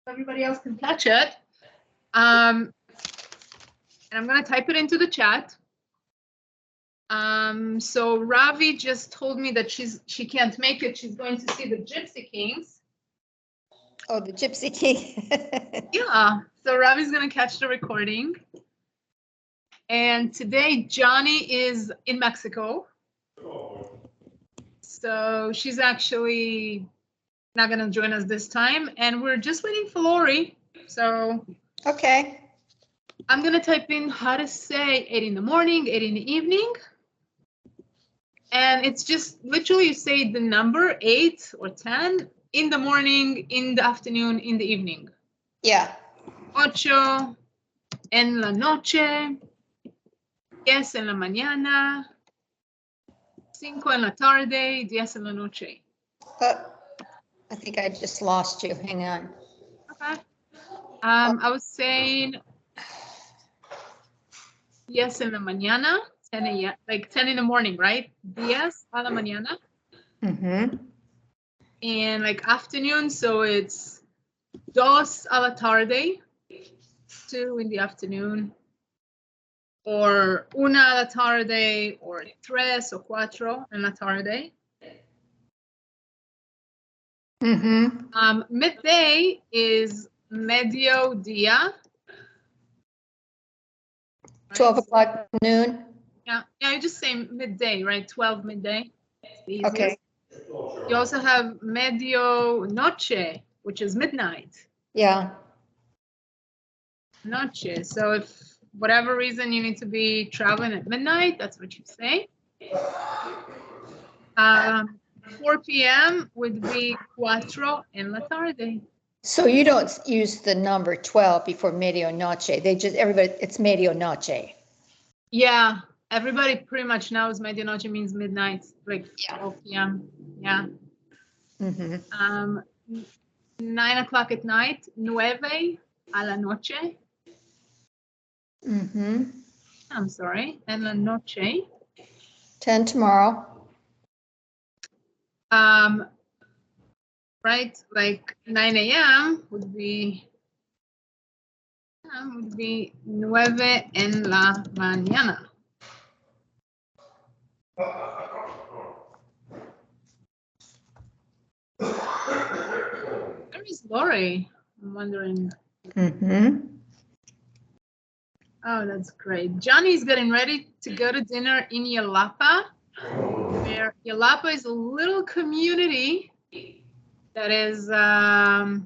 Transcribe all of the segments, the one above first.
Everybody else can catch it. And I'm going to type it into the chat. So Ravi just told me that she can't make it. She's going to see the Gypsy Kings. Oh, the Gypsy King. Yeah, so Ravi's going to catch the recording. And today Johnny is in Mexico. So she's actually not going to join us this time. And we're just waiting for Lori. So Okay. I'm going to type in how to say 8 in the morning, 8 in the evening. And it's just literally you say the number 8 or 10 in the morning, in the afternoon, in the evening. Yeah. 8 en la noche, 10 en la mañana, 5 en la tarde, 10 en la noche. I think I just lost you. Hang on. Okay. I was saying 10 en la mañana, 10 a.m., like 10 in the morning, right? 10 a la mañana. Mm-hmm. And like afternoon, so it's 2 a la tarde, 2 in the afternoon, or 1 a la tarde, or 3 o 4 en la tarde. Mm-hmm. Midday is mediodía. 12 o'clock noon. Yeah, you just say midday, right? 12 midday. Okay. You also have medio noche, which is midnight. Yeah. Noche. So if whatever reason you need to be traveling at midnight, that's what you say. 4 p.m. would be 4 en la tarde. So you don't use the number 12 before medianoche. They just, everybody, it's medianoche. Yeah, everybody pretty much knows medianoche means midnight, like 12 p.m. Yeah. Mm-hmm. 9 o'clock at night, 9 a la noche. Mm-hmm. I'm sorry, en la noche. 10 tomorrow. Right, like 9 a.m. would be 9 en la mañana. Where is Lori? I'm wondering. Mm-hmm. Oh, that's great. Johnny's getting ready to go to dinner in Yelapa. Where Yelapa is a little community that is kind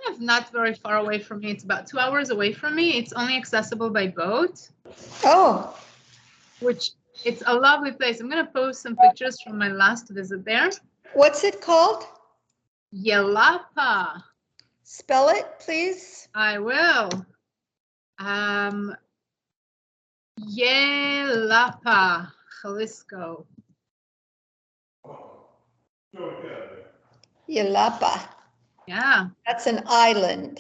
of not very far away from me. It's about 2 hours away from me. It's only accessible by boat. Oh. Which it's a lovely place. I'm going to post some pictures from my last visit there. What's it called? Yelapa. Spell it, please. I will. Yelapa, Jalisco. Yelapa. Yeah. That's an island.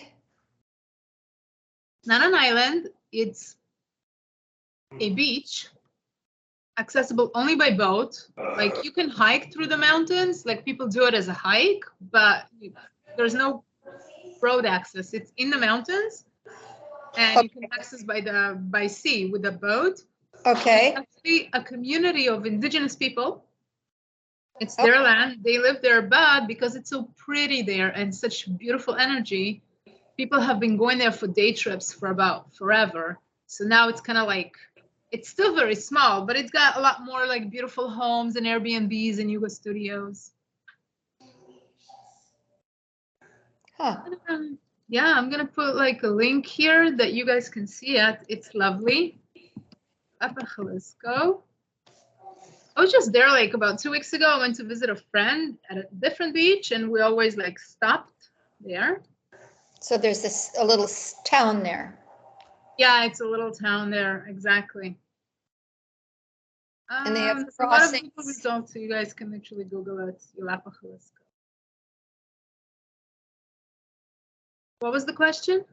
Not an island. It's a beach. Accessible only by boat. Like you can hike through the mountains, like people do it as a hike, but there's no road access. It's in the mountains, and you can access by sea with a boat. Okay. It's actually a community of indigenous people. It's their land. They live there, but because it's so pretty there and such beautiful energy, people have been going there for day trips for about forever. So now it's kind of like, it's still very small, but it's got a lot more like beautiful homes and Airbnbs and yoga studios. Huh. Yeah, I'm gonna put like a link here that you guys can see it. It's lovely. Upper Jalisco. I was just there like about 2 weeks ago. I went to visit a friend at a different beach, and we always like stopped there. So there's a little town there. Yeah, it's a little town there, exactly. And they have there's crossings. a lot of Google results, so you guys can literally Google it. Yelapa, Jalisco. What was the question?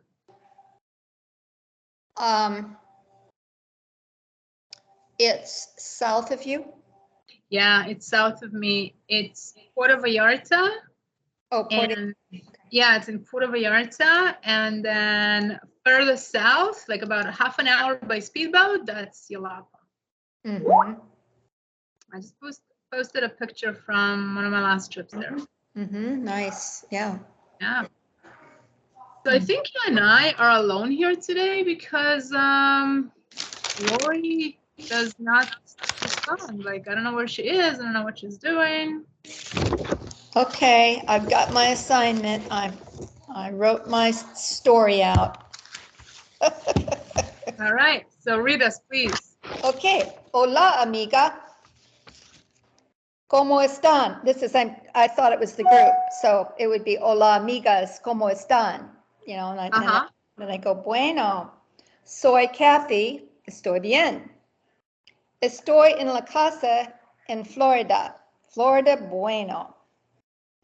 It's south of you. Yeah, it's south of me. It's Puerto Vallarta. Oh, And Yeah, it's in Puerto Vallarta, and then further south, like about half an hour by speedboat, that's Yelapa. Mm-hmm. I just posted a picture from one of my last trips there. Mm-hmm. Nice. Yeah. Yeah. So I think you and I are alone here today because Lori does not respond. Like, I don't know where she is. I don't know what she's doing. Okay, I've got my assignment. I wrote my story out. All right. So read us, please. Okay. Hola, amiga. ¿Cómo están? I thought it was the group, so it would be hola, amigas. ¿Cómo están? You know, and then I go, bueno. Soy Kathy. Estoy bien. Estoy en la casa en Florida. Florida, bueno.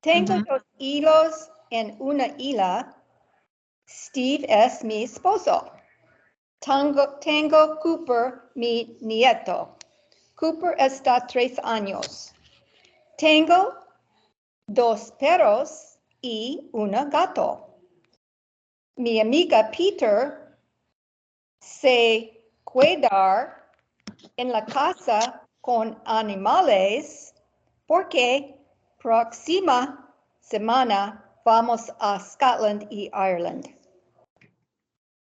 Tengo dos hilos en una isla. Steve es mi esposo. Tengo Cooper, mi nieto. Cooper está 3 años. Tengo dos perros y un gato. Mi amiga Peter se cuidar en la casa con animales porque próxima semana vamos a Scotland y Ireland.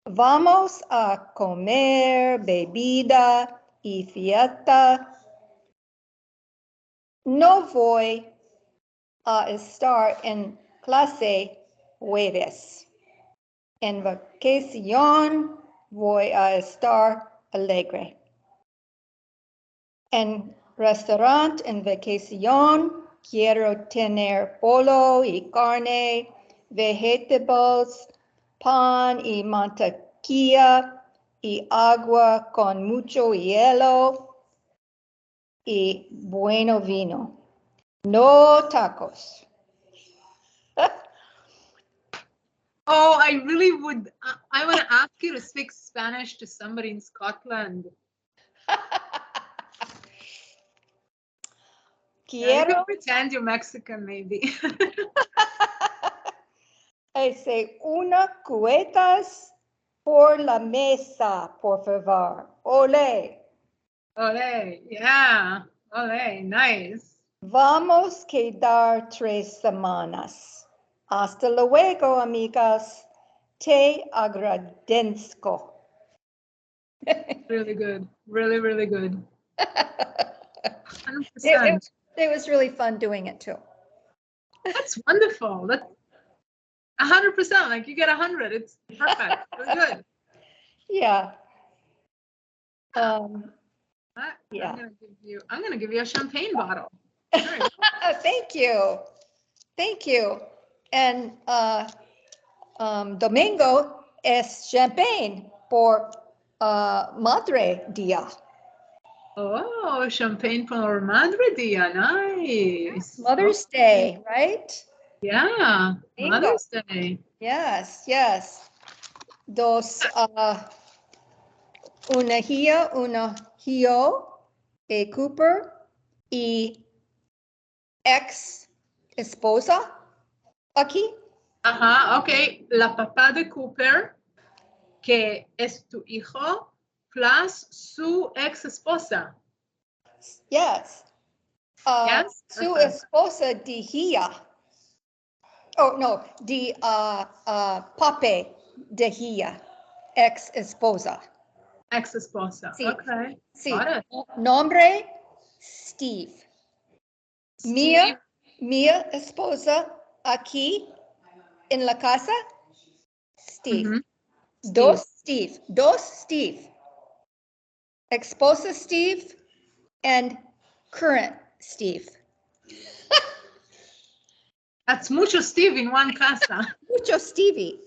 Vamos a comer bebida y fiesta. No voy a estar en clase jueves. En vacación voy a estar alegre. En restaurante en vacación quiero tener pollo y carne, vegetables, pan y mantequilla y agua con mucho hielo y bueno vino. No tacos. Oh, I really would. I want to ask you to speak Spanish to somebody in Scotland. Yeah, you can pretend you're Mexican, maybe. I say, una cuetas por la mesa, por favor. Ole. Ole, yeah. Ole, nice. Vamos a quedar 3 semanas. Hasta luego, amigas. Te agradezco. Really good. Really, really good. 100%. It was really fun doing it too. That's wonderful. That's 100%. Like you get 100. It's perfect. Really good. Yeah. Yeah. I'm gonna give you a champagne bottle. Thank you. Thank you. And domingo es champagne por Madre Dia. Oh, champagne for Madre Dia. Nice. Mother's Day, right? Yeah. Mother's Day. Yes, yes. Dos, una hio, a Cooper, y ex esposa aquí. Ajá, ok. La papá de Cooper, que es tu hijo, plus su ex esposa. Yes. Yes. Su esposa de Gia. Oh, no, de pape de Gia, ex esposa. Ex esposa. Sí. Okay. Sí. Got it. Nombre, Steve. Steve. Mia esposa aquí en la casa, Steve. Dos Steve. Esposa Steve and current Steve. That's mucho Steve in one casa. Mucho Stevie.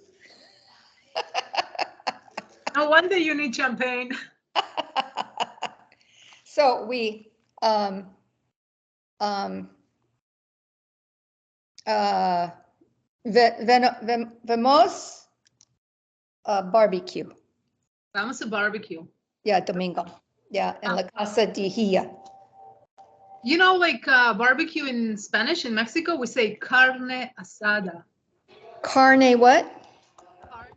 No wonder you need champagne. So we vamos barbecue. Vamos a barbecue. Yeah, domingo. Yeah, en la casa de Gia. You know, like barbecue in Spanish in Mexico, we say carne asada. Carne what? Carne.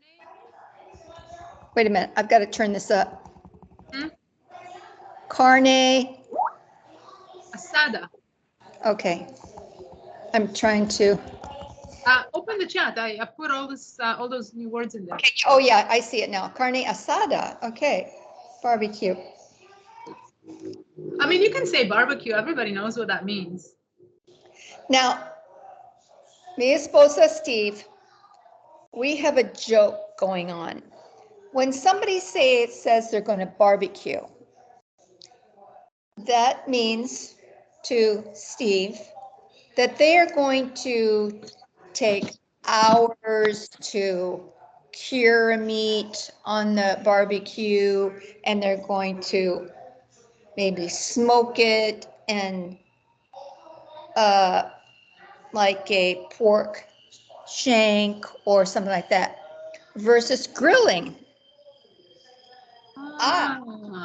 Wait a minute, I've got to turn this up. Hmm? Carne. Asada. Okay. I'm trying to. Open the chat. I put all those new words in there. Okay. Oh yeah, I see it now. Carne asada. Okay. Barbecue. I mean, you can say barbecue. Everybody knows what that means. Now, mi esposa Steve, we have a joke going on. When somebody says they're going to barbecue, that means to Steve that they are going to take hours to cure a meat on the barbecue, and they're going to maybe smoke it and like a pork shank or something like that, versus grilling.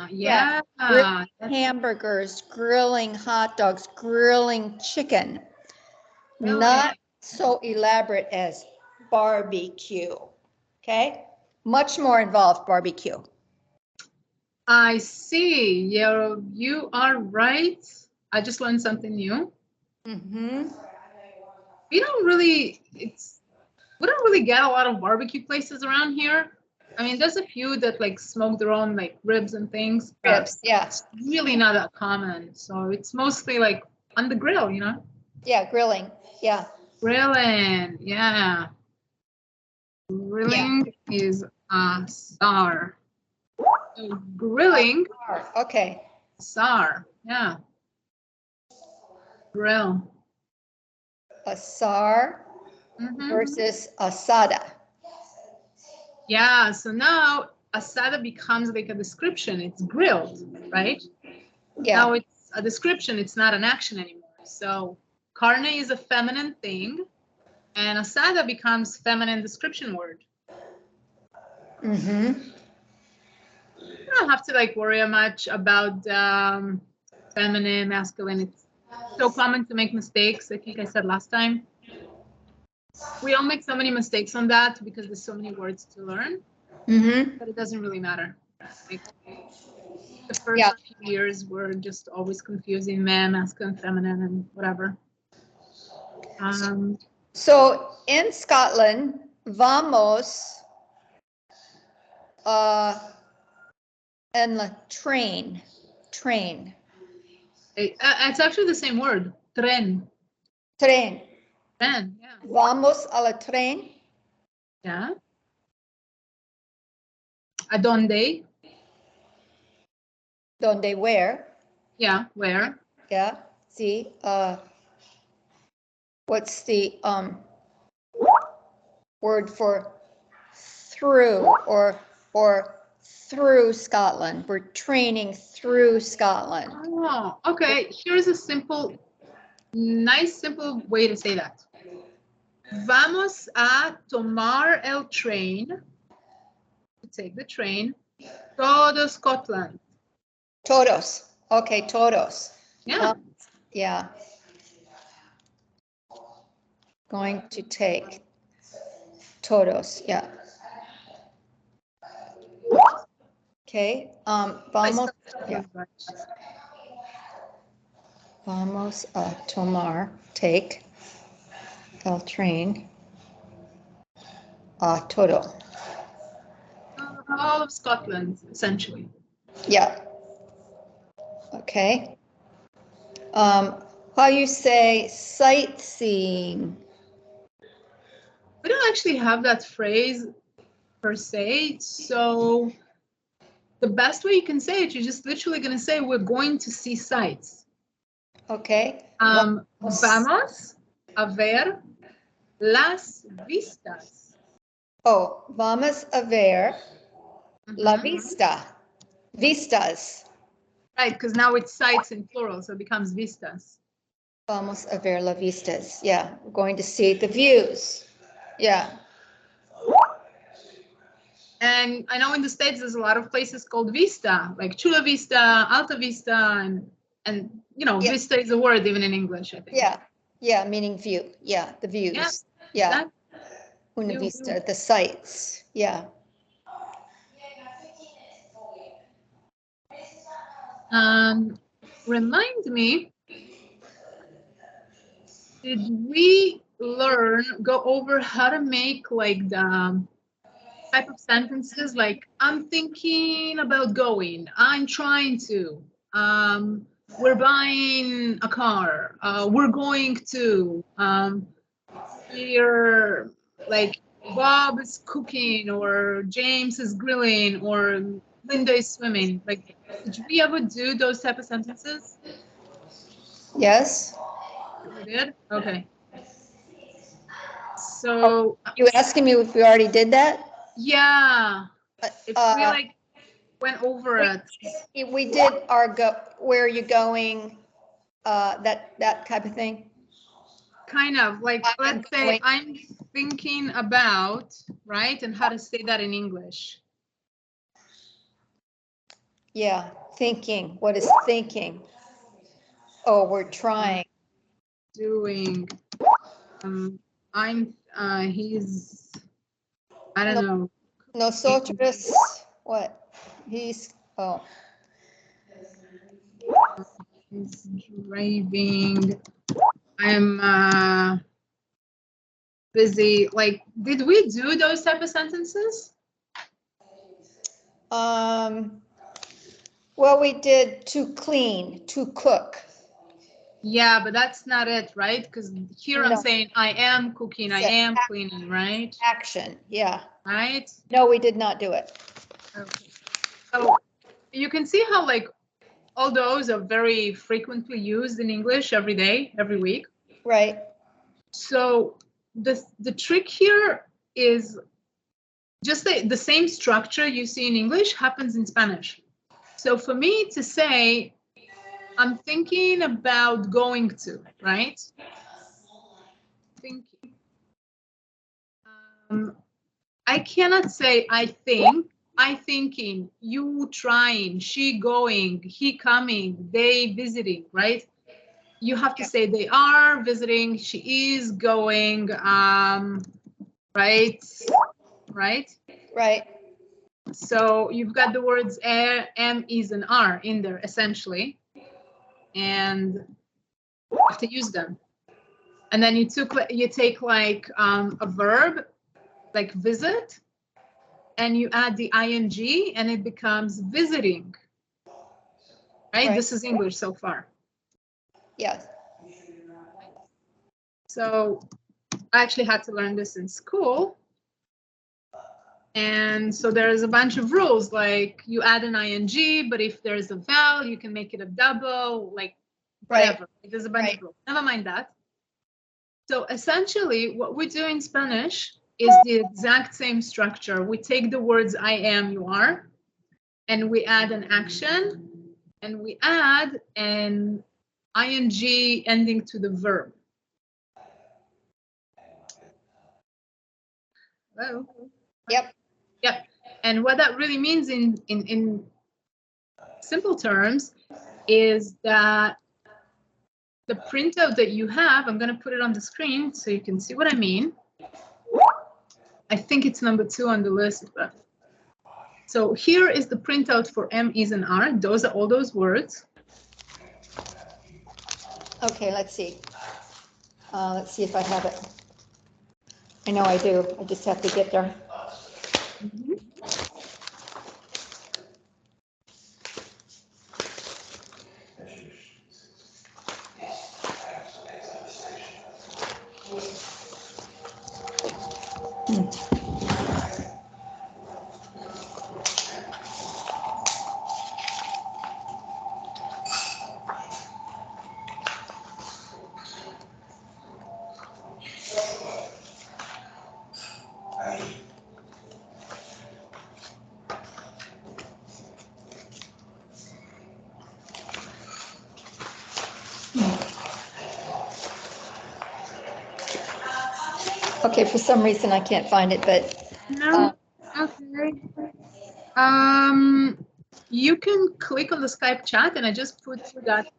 Yeah. Grilling hamburgers, grilling hot dogs, grilling chicken. Really? Not so elaborate as barbecue. Okay? Much more involved barbecue. I see. Yeah, you are right. I just learned something new. Mm-hmm. We don't really get a lot of barbecue places around here. I mean, there's a few that like smoke their own like ribs and things. Ribs, yeah. It's really not that common. So it's mostly like on the grill, you know? Yeah, grilling. Yeah. Grilling, yeah. Grilling is asar. So grilling, Okay. asar, yeah. Grill. Asar versus asada. Yeah, so now asada becomes like a description. It's grilled, right? Yeah. Now it's a description, it's not an action anymore. So carne is a feminine thing, and asada becomes feminine description word. Mm-hmm. You don't have to like worry much about feminine, masculine. It's so common to make mistakes. I think I said last time. We all make so many mistakes on that because there's so many words to learn, but it doesn't really matter. Like, the first few years were just always confusing man, masculine, feminine, and whatever. So in Scotland, vamos and the train. It's actually the same word. Tren. Tren. Tren, yeah. Vamos a la tren. Yeah. A donde? Donde where? Yeah, where? Yeah. See, what's the word for through or through Scotland? We're training through Scotland. Oh, okay. Here's a nice simple way to say that. Vamos a tomar el train. To take the train. Todo Scotland. Todos. Okay, todos. Yeah. Yeah. Going to take todos. Yeah. Okay. Vamos. Yeah. Vamos a tomar. Take el train. Todo. All of Scotland, essentially. Yeah. Okay. How you say sightseeing? We don't actually have that phrase per se, so the best way you can say it, you're just literally going to say we're going to see sights. Okay. Vamos a ver las vistas. Oh, vamos a ver la vista. Vistas. Right, because now it's sights in plural, so it becomes vistas. Vamos a ver la vistas. Yeah, we're going to see the views. Yeah. And I know in the States there's a lot of places called Vista, like Chula Vista, Alta Vista, and you know, Vista is a word even in English, I think. Yeah, meaning view. Yeah, the views. Yeah. Una Vista, the sites, yeah. Remind me, did we go over how to make like the type of sentences like I'm thinking about going, I'm trying to, we're buying a car, we're going to, we're like Bob is cooking or James is grilling or Linda is swimming. Like, did we ever do those type of sentences? Yes. We did? Okay. So You asking me if we already did that? yeah, if we like went over it. We did our where are you going, that type of thing. Kind of like, let's say I'm thinking about, right? And how to say that in English. Yeah, thinking. What is thinking? Oh, we're trying. Doing. He's, I don't know. Nosotros, what? He's, oh. He's driving. I'm busy. Like, did we do those type of sentences? Well, we did to clean, to cook. Yeah, but that's not it, right? Because here No. I'm saying I am cooking, I am cleaning, right? Action, yeah. Right? No, we did not do it. Okay. So you can see how like all those are very frequently used in English every day, every week. Right. So the trick here is just the same structure you see in English happens in Spanish. So for me to say, I'm thinking about going to, right? Thinking. I cannot say I think, I thinking, you trying, she going, he coming, they visiting, right? You have to say they are visiting, she is going, right? Right? Right. So you've got the words am, is, and are in there essentially, and you have to use them. And then you take like a verb, like visit, and you add the ing, and it becomes visiting. Right? This is English so far. Yes. So I actually had to learn this in school. And so there's a bunch of rules, like you add an ing, but if there's a vowel, you can make it a double, like whatever. Right. There's a bunch of rules. Never mind that. So essentially, what we do in Spanish is the exact same structure. We take the words I am, you are, and we add an action, and we add an ing ending to the verb. Hello? Yep. Yep. And what that really means in simple terms is that the printout that you have, I'm going to put it on the screen so you can see what I mean. I think it's number 2 on the list. But so here is the printout for M, is, and are. Those are all those words. Okay, let's see. Let's see if I have it. I know I do. I just have to get there. Mm-hmm. Okay, for some reason I can't find it, but No. Okay. You can click on the Skype chat, and I just put that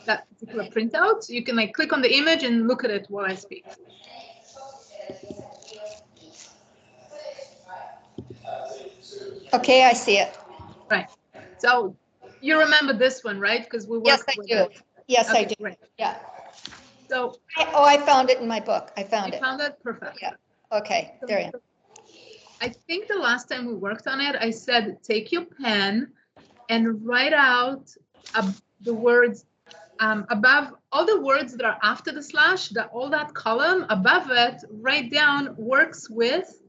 that particular printout. You can like click on the image and look at it while I speak. Okay, I see it. Right. So you remember this one, right? Because we Yes, worked I with do. it. Yes, I Okay, do. great. Yeah. So Oh, I found it in my book. I found you it. found that perfect. Yeah. Okay, So there you go. I think the last time we worked on it, I said take your pen and write out the words above all the words that are after the slash, all that column above it, write down works with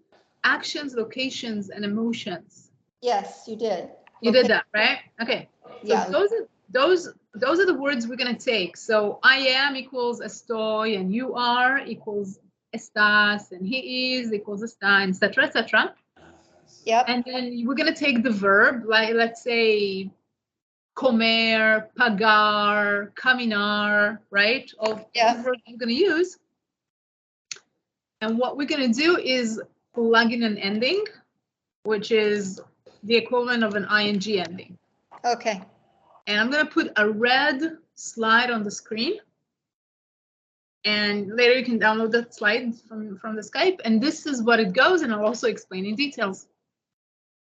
actions, locations, and emotions. Yes, you did. You did that, right? Okay. So Yeah. those are the words we're gonna take. So I am equals estoy, and you are equals estás, and he is equals está, etc., etc. Yep. And then we're gonna take the verb, like let's say comer, pagar, caminar, right? All the verbs we're gonna use. And what we're gonna do is plug in an ending, which is the equivalent of an ing ending. Okay. And I'm gonna put a red slide on the screen. And later you can download that slide from the Skype. And this is what it goes, and I'll also explain in details.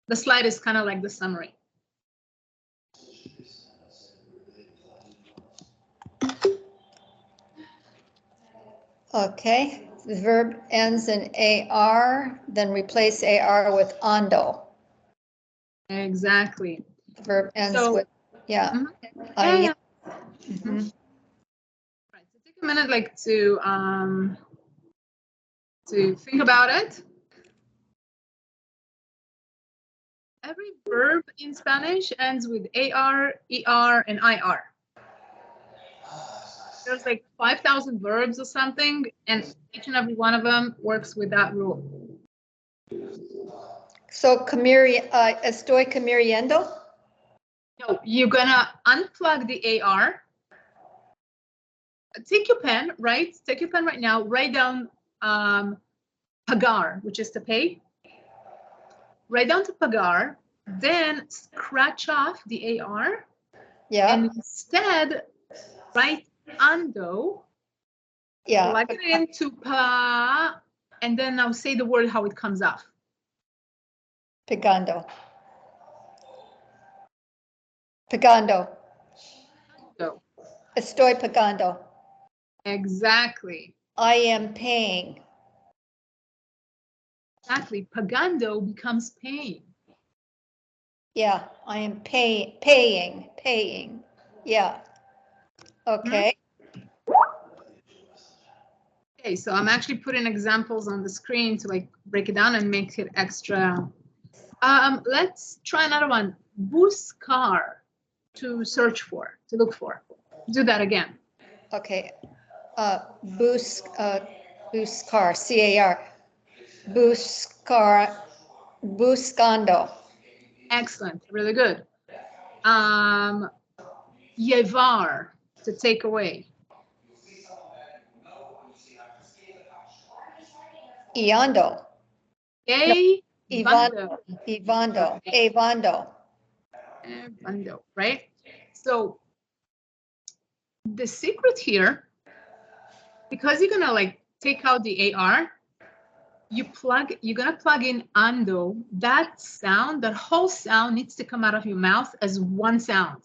The slide is kind of like the summary. Okay. The verb ends in AR, then replace AR with ando. Exactly. The verb ends So, with, yeah. Yeah. Mhm. Right. So take a minute, like to think about it. Every verb in Spanish ends with AR, ER, and IR. There's like 5,000 verbs or something, and each and every one of them works with that rule. So, estoy comiendo? No, you're gonna unplug the AR. Take your pen, right? Take your pen right now. Write down pagar, which is to pay. Write down to pagar, then scratch off the AR. Yeah. And instead, write ando. Yeah. Plug it into pa, and then I'll say the word how it comes off. Pagando. Pagando. So Estoy pagando. exactly. I am paying. Exactly. Pagando becomes paying. Yeah, I am paying. Yeah. Okay. Okay, so I'm actually putting examples on the screen to like break it down and make it extra. Let's try another one. Buscar, to search for, to look for. Do that again. Okay. Buscar, C-A-R. Buscando. Excellent, really good. Llevar, to take away. Iando. Evando. Evando. Right? So the secret here, because you're gonna like take out the AR, you're gonna plug in ando. That sound, that whole sound needs to come out of your mouth as one sound.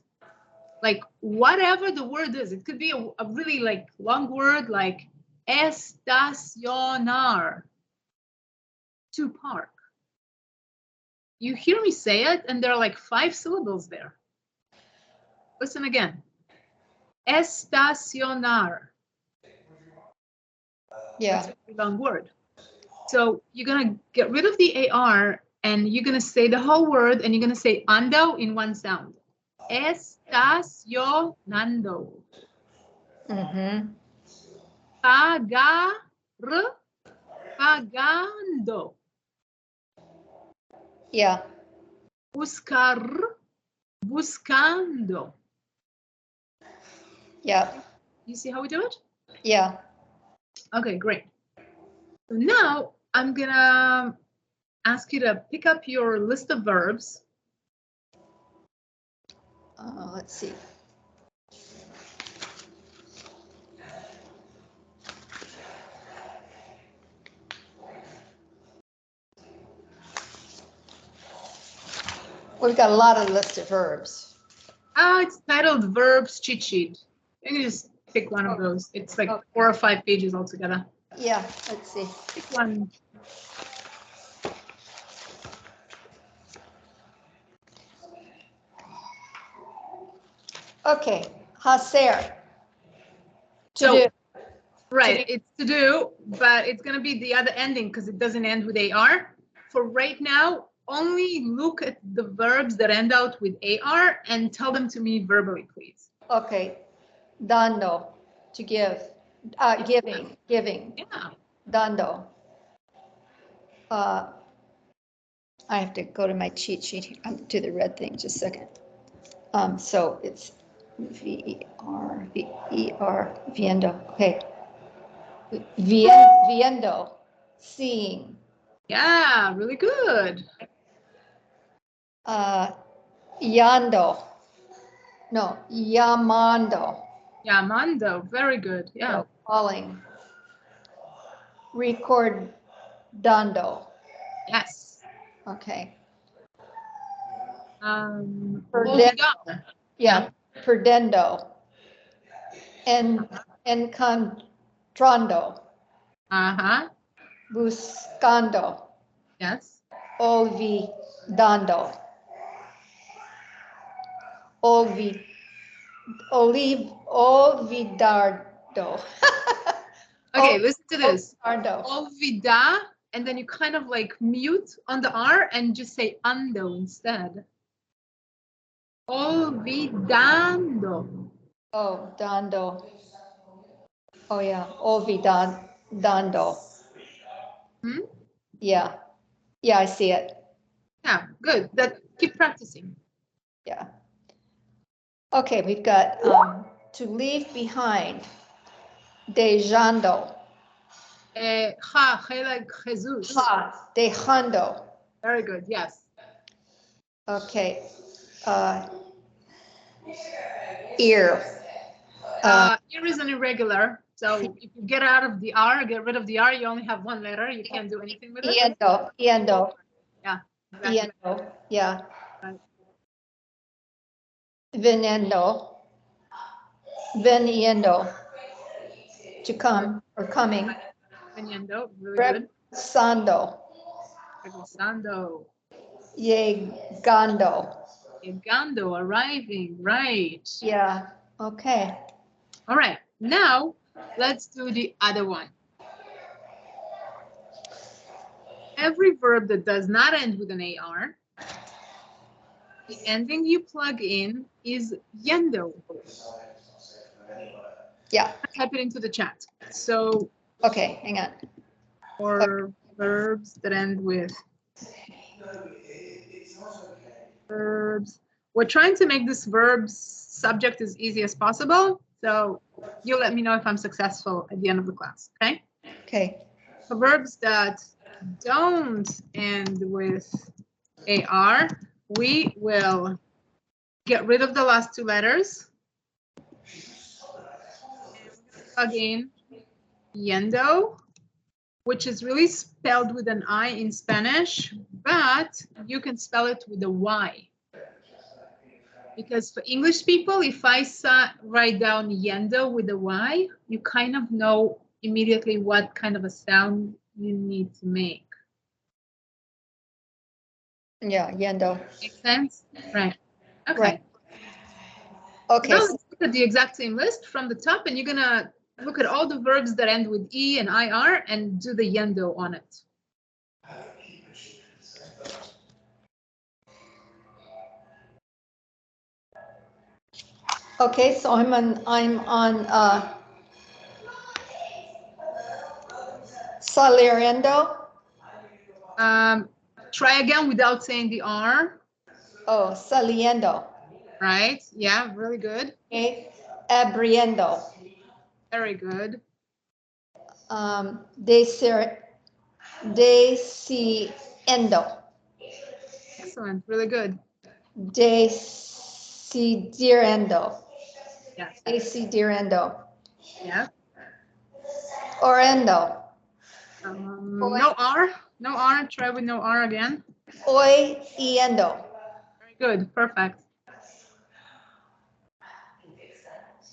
Like whatever the word is, it could be a really like long word like estacionar, to park. You hear me say it, and there are like 5 syllables there. Listen again. Estacionar. Yeah. That's a pretty long word. So you're gonna get rid of the AR, and you're gonna say the whole word, and you're gonna say ando in one sound. Estacionando. Mm-hmm. Pagar, pagando. Yeah. Buscar, buscando. Yeah. You see how we do it? Yeah. Okay, great. So now I'm gonna ask you to pick up your list of verbs. Let's see. We've got a lot of list of verbs. Oh, it's titled Verbs Cheat Sheet. You can just pick one of those. It's like 4 or 5 pages altogether. Yeah, let's see. Pick one. Okay, hacer. To So, do. right, it's to do, but it's going to be the other ending because it doesn't end with AR. For right now, only look at the verbs that end out with AR and tell them to me verbally, please. Okay, dando, to give. Giving. Yeah. Dando. I have to go to my cheat sheet to the red thing just a second. So it's V-E-R, viendo. Okay. Viendo, seeing. Yeah, really good. Yando. No, llamando. Llamando, very good. Yeah. So calling. Recordando. Yes. Okay. Olvidar. Yeah, perdendo. Encontrando. Uh-huh. Buscando. Yes. Olvidando. Olvidardo. Okay, listen to this. Olvidardo. Olvidar, and then you kind of like mute on the R and just say ando instead. Olvidando. Oh, dando. Oh, yeah. Olvidando. Hmm? Yeah. Yeah, I see it. Yeah, good. Keep practicing. Yeah. Okay, we've got to leave behind. Dejando. Like Jesus. Dejando. Very good. Yes. Okay. Ear. Ear is an irregular. So if you get out of the R, get rid of the R, you only have one letter. You can't do anything with it. Iendo. Yeah. Exactly. Iendo. Yeah. Right. Veniendo. To come or coming. Veniendo, really good. Regresando. Regresando. Llegando. Llegando, arriving, right. Yeah. Okay. All right. Now let's do the other one. Every verb that does not end with an AR, the ending you plug in is yendo. Yeah. Type it into the chat. So, okay, hang on. For verbs that end with verbs, we're trying to make this verb subject as easy as possible. So you'll let me know if I'm successful at the end of the class, okay? Okay. For verbs that don't end with AR, we will get rid of the last 2 letters. Plug in yendo, which is really spelled with an I in Spanish, but you can spell it with a Y. Because for English people, if I write down yendo with a Y, you kind of know immediately what kind of a sound you need to make. Yeah, yendo. Make sense? Right. Okay. Right. Okay. Now let's look at the exact same list from the top, and you're gonna look at all the verbs that end with E and IR and do the yendo on it. Okay, so I'm on saliendo. Try again without saying the R. Oh, saliendo. Right? Yeah, really good. Okay. Abriendo. Very good. Deciendo. Excellent. Really good. Decidirendo. Yes. Decidirendo. Yeah. Orendo. No R. No R. Try with no R again. Hoy yendo. Very Good, perfect.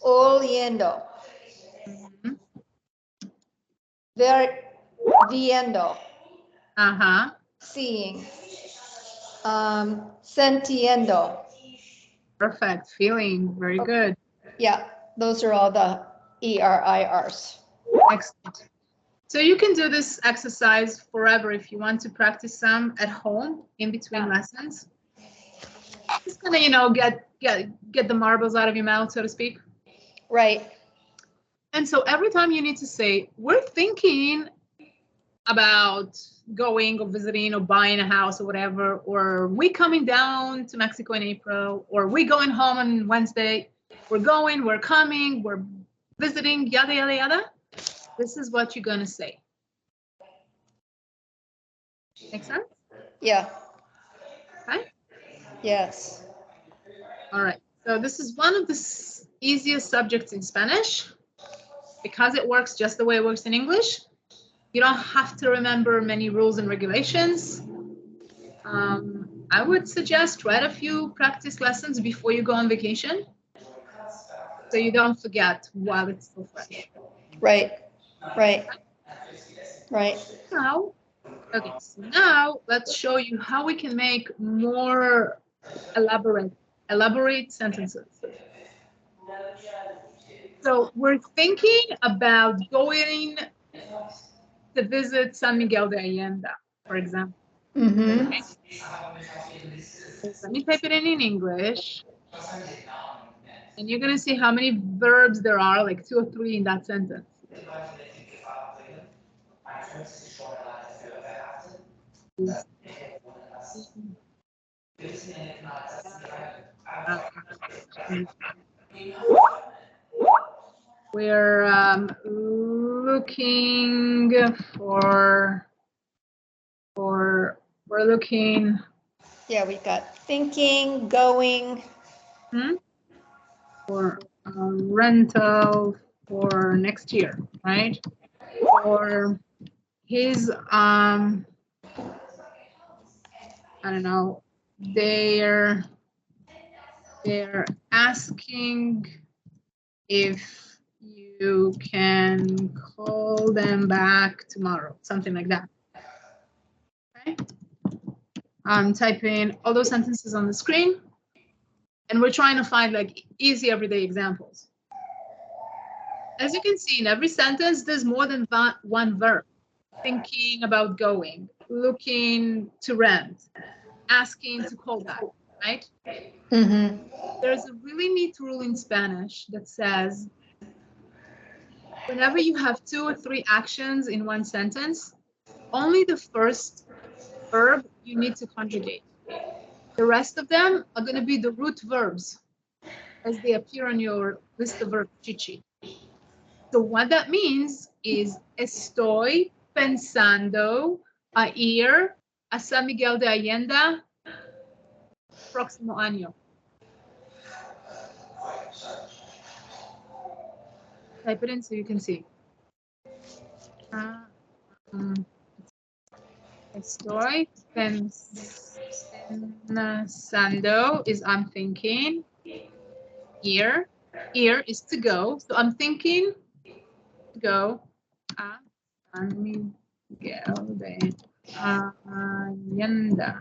Oliendo. Mhm. Viendo. Seeing. Sentiendo. Perfect. Feeling. Very good. Yeah, those are all the ERIRs. Excellent. So you can do this exercise forever if you want to practice some at home in between lessons. Just kind of, you know, get the marbles out of your mouth, so to speak. Right. And so every time you need to say, we're thinking about going or visiting or buying a house or whatever, or we coming down to Mexico in April, or we going home on Wednesday, we're going, we're coming, we're visiting, yada, yada, yada. This is what you're going to say. Make sense? Yeah. Okay. Yes. All right. So this is one of the easiest subjects in Spanish because it works just the way it works in English. You don't have to remember many rules and regulations. I would suggest write a few practice lessons before you go on vacation so you don't forget while it's still fresh. Right. Right. Right. Now, okay, so now let's show you how we can make more elaborate sentences. So we're thinking about going to visit San Miguel de Allende, for example. Mm-hmm. Okay. So let me type it in English. And you're going to see how many verbs there are, like 2 or 3 in that sentence. We're looking we're looking. Yeah, we've got thinking, going. For rental for next year, right? Or his, I don't know, they're asking if you can call them back tomorrow, something like that. Okay. I'm typing all those sentences on the screen, and we're trying to find like easy everyday examples. As you can see, in every sentence, there's more than one verb. Thinking about going, looking to rent, asking to call back, right? Mm-hmm. There's a really neat rule in Spanish that says whenever you have 2 or 3 actions in one sentence, only the first verb you need to conjugate. The rest of them are going to be the root verbs as they appear on your list of verbs cheat sheet. So what that means is estoy pensando a ir a San Miguel de Allende próximo año. Type it in so you can see. Estoy pensando is I'm thinking. Ir is to go. So I'm thinking to go a San Miguel de Allende.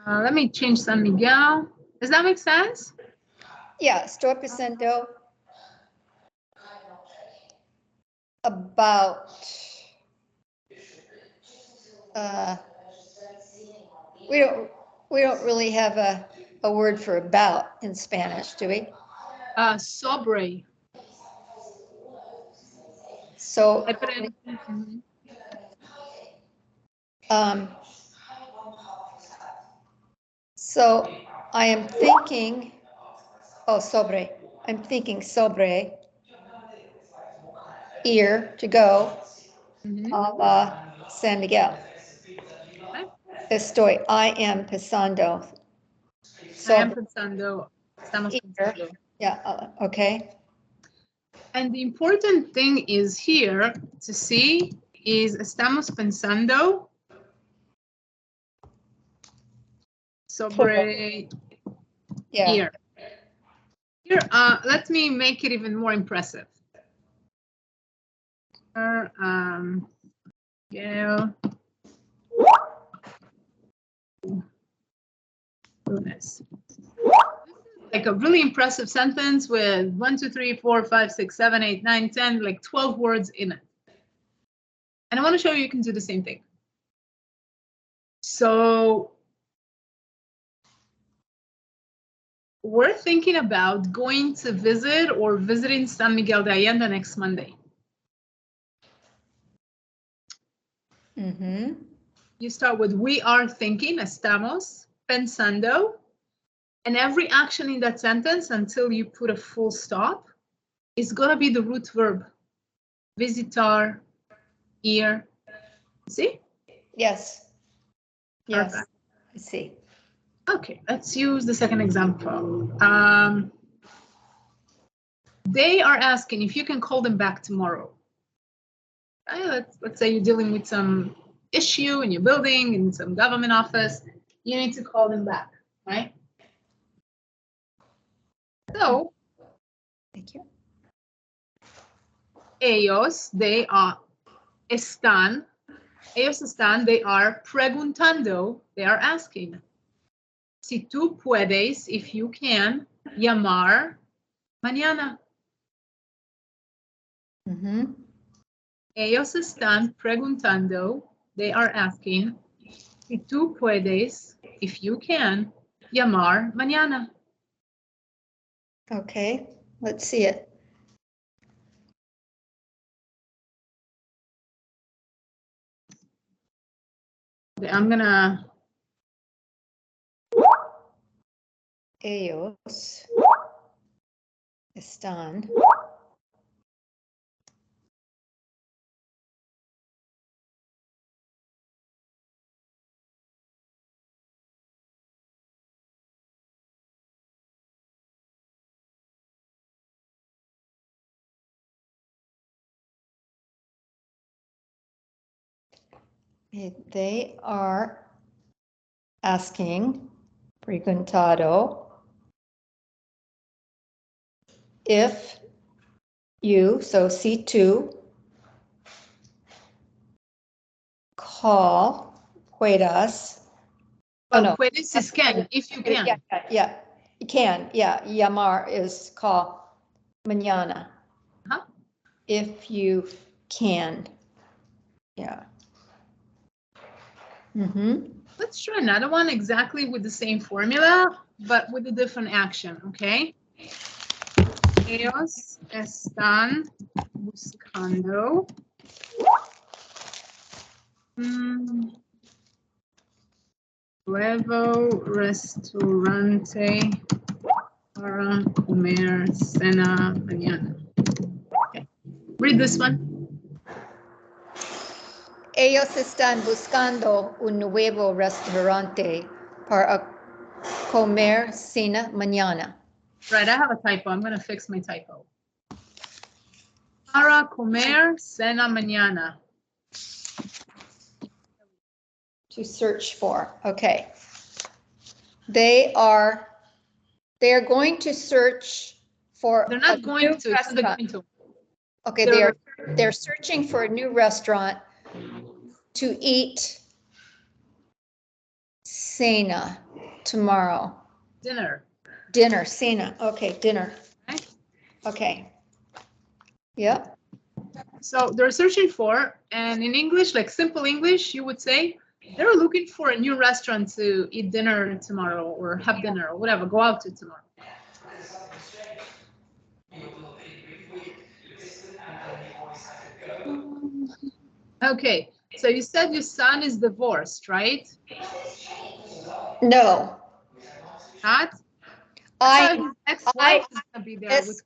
Let me change San Miguel. Does that make sense? Yeah, estoy pensando about we don't really have a word for about in Spanish, do we? Sobre. So I put in. So I am thinking, sobre. I'm thinking sobre, ir, to go, San Miguel. Okay. Estoy, I am pensando. I am pensando. Estamos pensando. Yeah, okay. And the important thing is here to see is estamos pensando Sobre Yeah. here. Here, let me make it even more impressive. Yeah. Lunes. Like a really impressive sentence with 1, 2, 3, 4, 5, 6, 7, 8, 9, 10, like 12 words in it. And I want to show you can do the same thing. So we're thinking about going to visit or visiting San Miguel de Allende next Monday. Mm-hmm. You start with we are thinking, estamos pensando, and every action in that sentence until you put a full stop is going to be the root verb. Visitar, ir. See? Yes. Yes. Perfect. I see. Okay, let's use the second example. They are asking if you can call them back tomorrow. Let's say you're dealing with some issue in your building, in some government office. You need to call them back, right? So, Thank you. ellos, they están, they are preguntando, they are asking. Si tú puedes, if you can, llamar mañana. Mm-hmm. Ellos están preguntando, they are asking, si tú puedes, if you can, llamar mañana. Okay, let's see it. I'm gonna. Ellos están they are asking, preguntado, if you, so C2, call, puedas. Oh, no. Puedes is can, if you can. Yeah, you can, yeah. Llamar is call mañana. Uh-huh. If you can, yeah. Mm-hmm. Let's try another one exactly with the same formula, but with a different action, okay? Ellos están buscando nuevo restaurante para comer cena mañana. Okay. Read this one. Ellos están buscando un nuevo restaurante para comer cena mañana. Right, I have a typo. I'm going to fix my typo. Para comer cena mañana. To search for, okay. They are going to search for. They're not going to. It's not going to. Okay, they're searching for a new restaurant to eat cena tomorrow. Dinner. Dinner, cena. Okay, dinner. Right? Okay. Yep. So they're searching for, and in English, like simple English, you would say, they're looking for a new restaurant to eat dinner tomorrow or have dinner or whatever, go out to tomorrow. Okay, so you said your son is divorced, right? No. Not? I ex-wife is gonna be there with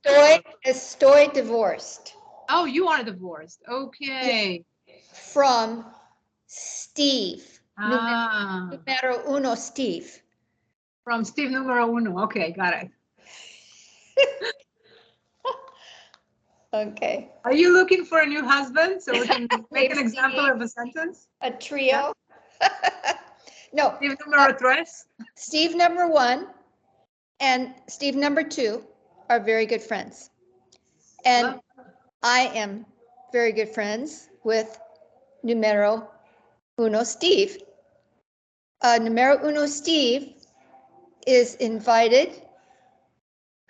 estoy divorced. Oh, you are divorced. Okay. From Steve. Ah. Numero uno, Steve. From Steve numero uno. Okay, got it. Okay. Are you looking for a new husband so we can make an example of a sentence? A trio. Yeah. No. Steve número 3. Steve number 1 and Steve number 2 are very good friends. And I am very good friends with numero 1 Steve. Numero 1 Steve is invited,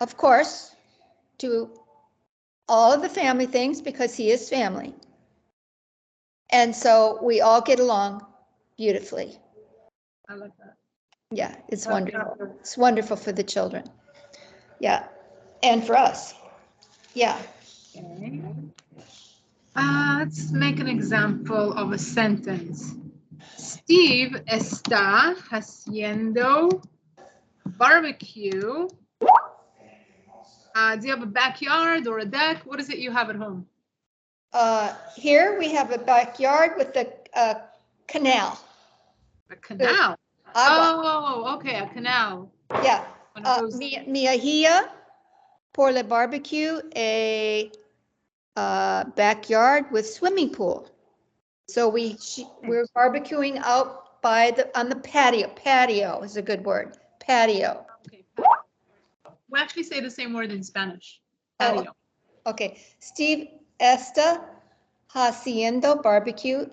of course, to all of the family things because he is family. And so we all get along beautifully. I like that. Yeah, it's wonderful. It's wonderful for the children. Yeah, and for us. Yeah. Okay. Let's make an example of a sentence. Steve está haciendo barbecue. Do you have a backyard or a deck? What is it you have at home? Here we have a backyard with a canal. A canal. Oh, okay, a canal. Yeah. Mi hija por la barbecue a backyard with swimming pool. So we're barbecuing out on the patio. Patio is a good word. Patio. Okay. We actually say the same word in Spanish. Patio. Oh, okay. Steve está haciendo barbecue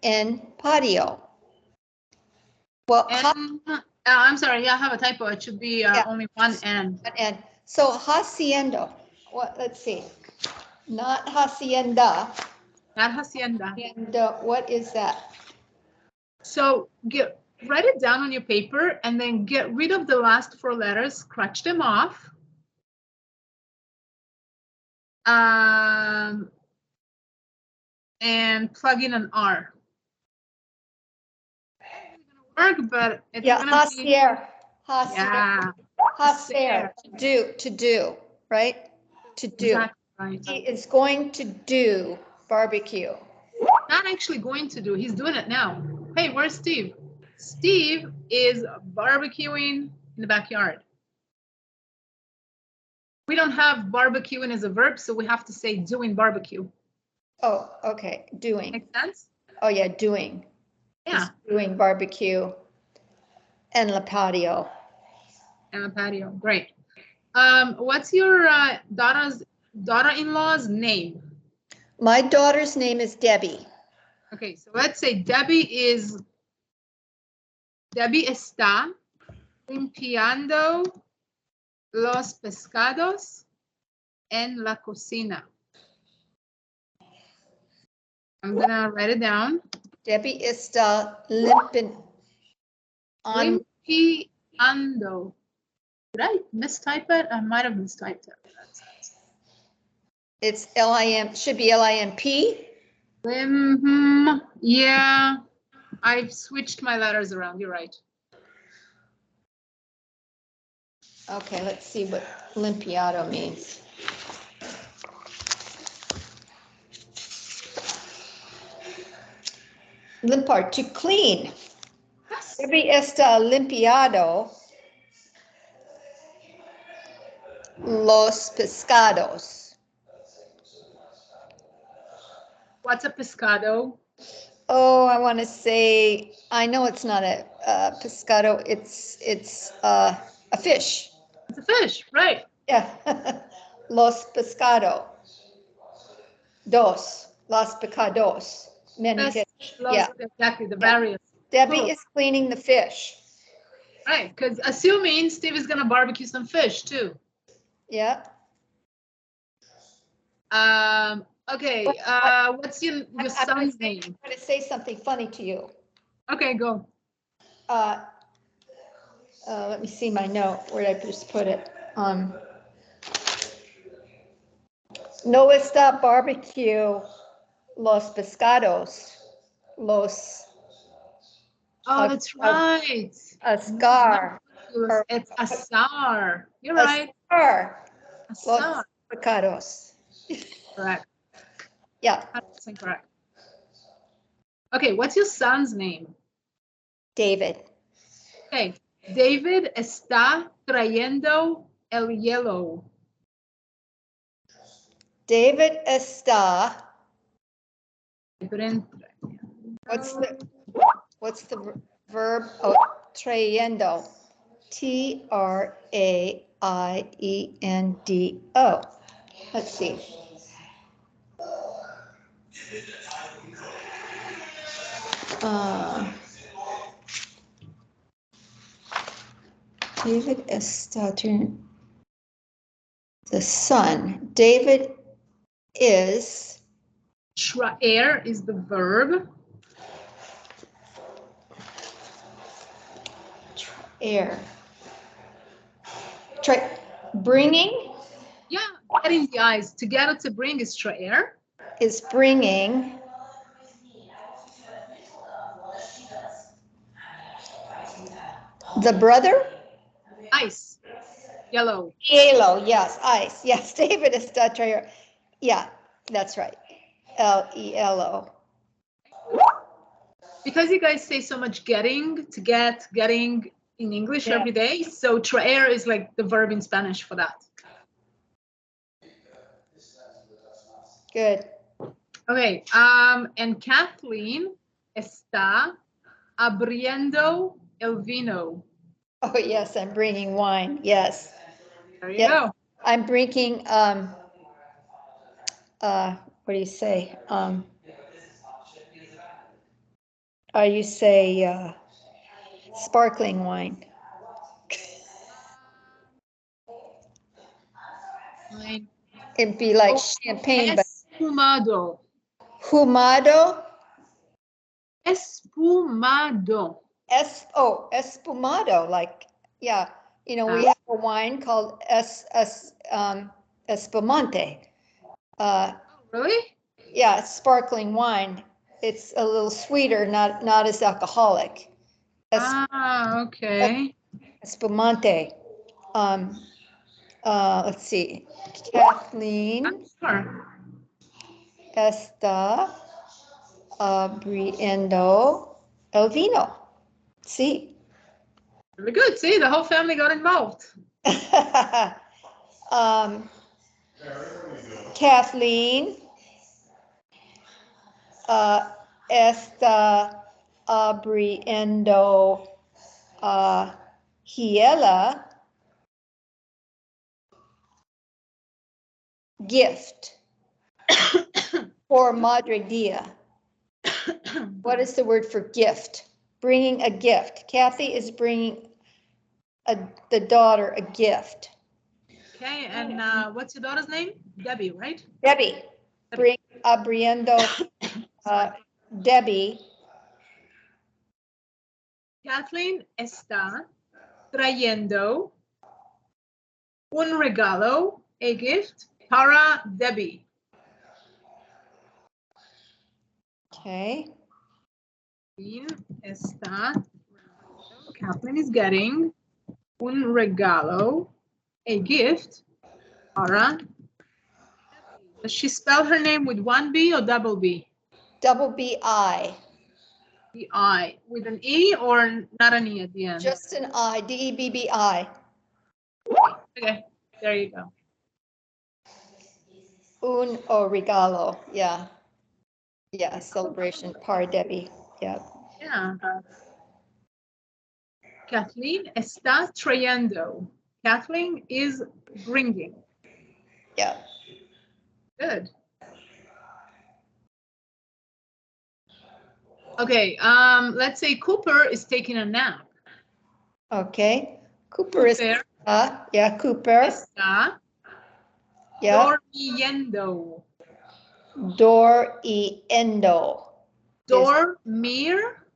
en patio. Well, I'm sorry. Yeah, I have a typo. It should be only one N. And so haciendo. Let's see. Not hacienda. Not hacienda. And what is that? So write it down on your paper and then get rid of the last 4 letters, scratch them off. And plug in an R. It's gonna work, but it's gonna be. Yeah. To do, right? To do. Exactly right. He is going to do barbecue. Not actually going to do. He's doing it now. Hey, where's Steve? Steve is barbecuing in the backyard. We don't have barbecuing as a verb, so we have to say doing barbecue. Oh, okay. Doing. Make sense? Oh, yeah, doing. Yeah. He's doing barbecue and la patio. And a patio. Great. What's your daughter-in-law's name? My daughter's name is Debbie. Okay, so let's say Debbie está limpiando los pescados en la cocina. I'm gonna write it down. Debbie está limpiando. Did I mistype it? I might have mistyped it. It's L-I-M, should be L-I-M-P. Yeah, I've switched my letters around. You're right. Okay, let's see what limpiado means. Limpar, to clean. Yes. Debbie está limpiado los pescados. What's a pescado? Oh, I want to say, I know it's not a pescado, it's a fish. It's a fish, right? Yeah. Los pescado. Los pescados. Many fish. Yeah. Exactly, the various. Debbie is cleaning the fish. Right, because assuming Steve is gonna barbecue some fish too. Yeah. Okay, what's your son's name? I'm going to say something funny to you. Okay, go. Let me see my note. Where did I just put it? No está barbecue los pescados. Los. Oh, that's right. Ascar. It's asar. You're right. Los pescados. Correct. Yeah. 100% correct. Okay, what's your son's name? David. Okay, David está trayendo el hielo. David está. What's the Verb, trayendo. Traiendo. Let's see. David está the son. David is. Traer is the verb. Traer. Bringing. Yeah, getting the eyes. Together to bring is traer. Is bringing. The brother? Ice. Yellow. Yellow, yes, ice. Yes, David is the trayer. Yeah, that's right. L-E-L-O. Because you guys say so much getting, to get, getting in English every day, so traer is like the verb in Spanish for that. Good. Okay, and Kathleen está abriendo el vino. Oh, yes, I'm bringing wine. Yes. There you go. I'm bringing, what do you say? You say sparkling wine. Fine. It'd be like champagne, but Espumado. humado. Espumado. Espumado, like, yeah. You know, we have a wine called espumante. Really? Yeah, it's sparkling wine. It's a little sweeter, not as alcoholic. Okay. Espumante. Let's see. Kathleen Sure. está abriendo el vino. Sí. Very good. See, the whole family got involved. Kathleen está abriendo hiela gift for Madre Dia. What is the word for gift? Bringing a gift. Kathy is bringing the daughter a gift. Okay, and what's your daughter's name? Debbie, right? Debbie. Bring abriendo Debbie. Kathleen está trayendo un regalo, a gift, para Debbie. Okay. Kathleen is getting un regalo, a gift, para Debbie. Does she spell her name with one B or double B? Double B-I. B-I. With an E or not an E at the end? Just an I, D-E-B-B-I. Okay, there you go. Un regalo, yeah. Yeah, celebration, para Debbie, yeah. Yeah. Kathleen está trayendo. Kathleen is bringing. Yeah. Good. Okay, let's say Cooper is taking a nap. Okay. Cooper is, yeah, Cooper. Está Yeah. dormiendo. Endo. Dormir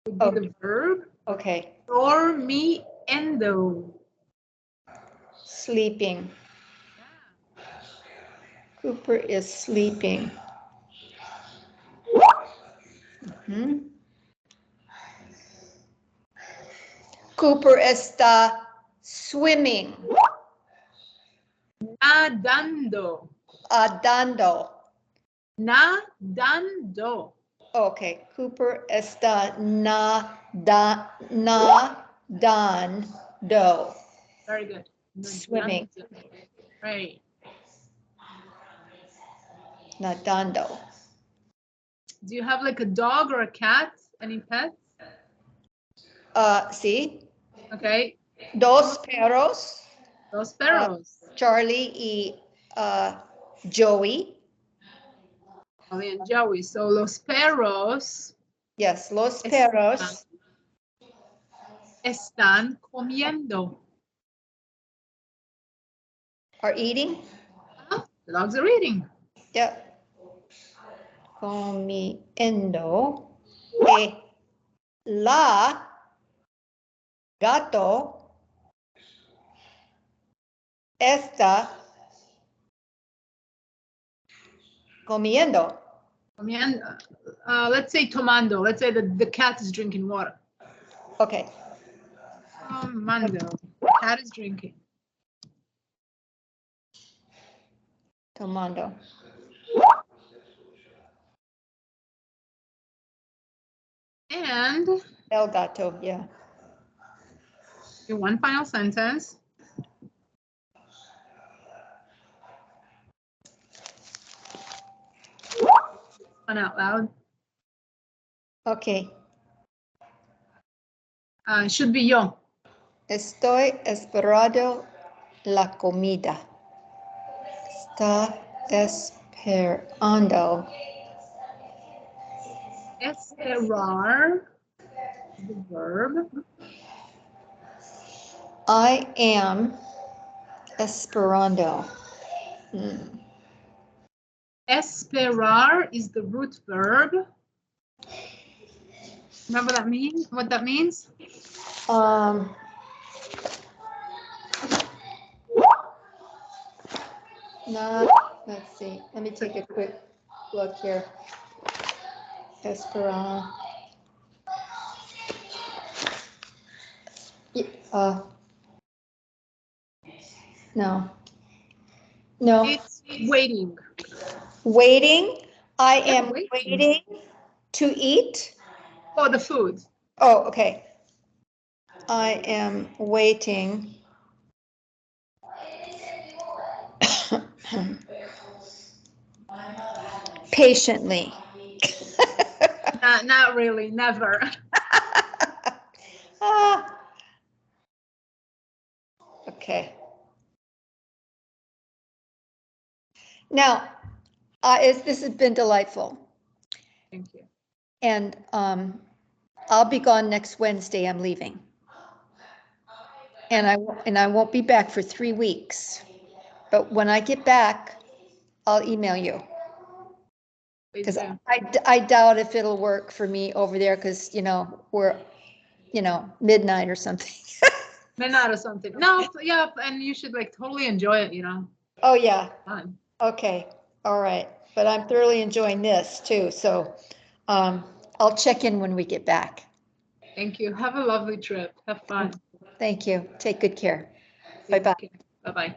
would be the verb. Okay. Dormiendo. Sleeping. Cooper is sleeping. Cooper está swimming. Nadando. Nadando. Nadando. Okay, Cooper está nadando. Very good. Swimming. Right. Nadando. Do you have like a dog or a cat? Any pets? Sí. Okay. Dos perros. Dos perros. Charlie y Joey. Charlie and Joey. So los perros Yes, los perros están comiendo. are eating. The dogs are eating. Yep. Comiendo. La gato está comiendo. Comiendo. Let's say tomando. Let's say the cat is drinking water. Okay. Tomando. Cat is drinking. Tomando. And El gato, yeah. your one final sentence. One out loud. Okay. Should be yo. Estoy esperando la comida. Está esperando. Esperar. The verb. I am esperando. Esperar is the root verb. Remember that mean? What that means? Let's see. Let me take a quick look here. Esperando. No. It's waiting. Waiting. I am waiting. waiting to eat. For the food. Oh, okay. I am waiting. Patiently. Not really, never. Okay. Now, this has been delightful. Thank you. And I'll be gone next Wednesday. I'm leaving. And I won't be back for 3 weeks. But when I get back, I'll email you. Because I doubt if it'll work for me over there because, we're, midnight or something. Midnight or something. No, yeah, and you should totally enjoy it, Oh, yeah. Fun. Okay. All right. But I'm thoroughly enjoying this too. So I'll check in when we get back. Thank you. Have a lovely trip. Have fun. Thank you. Take good care. Bye-bye. Bye-bye.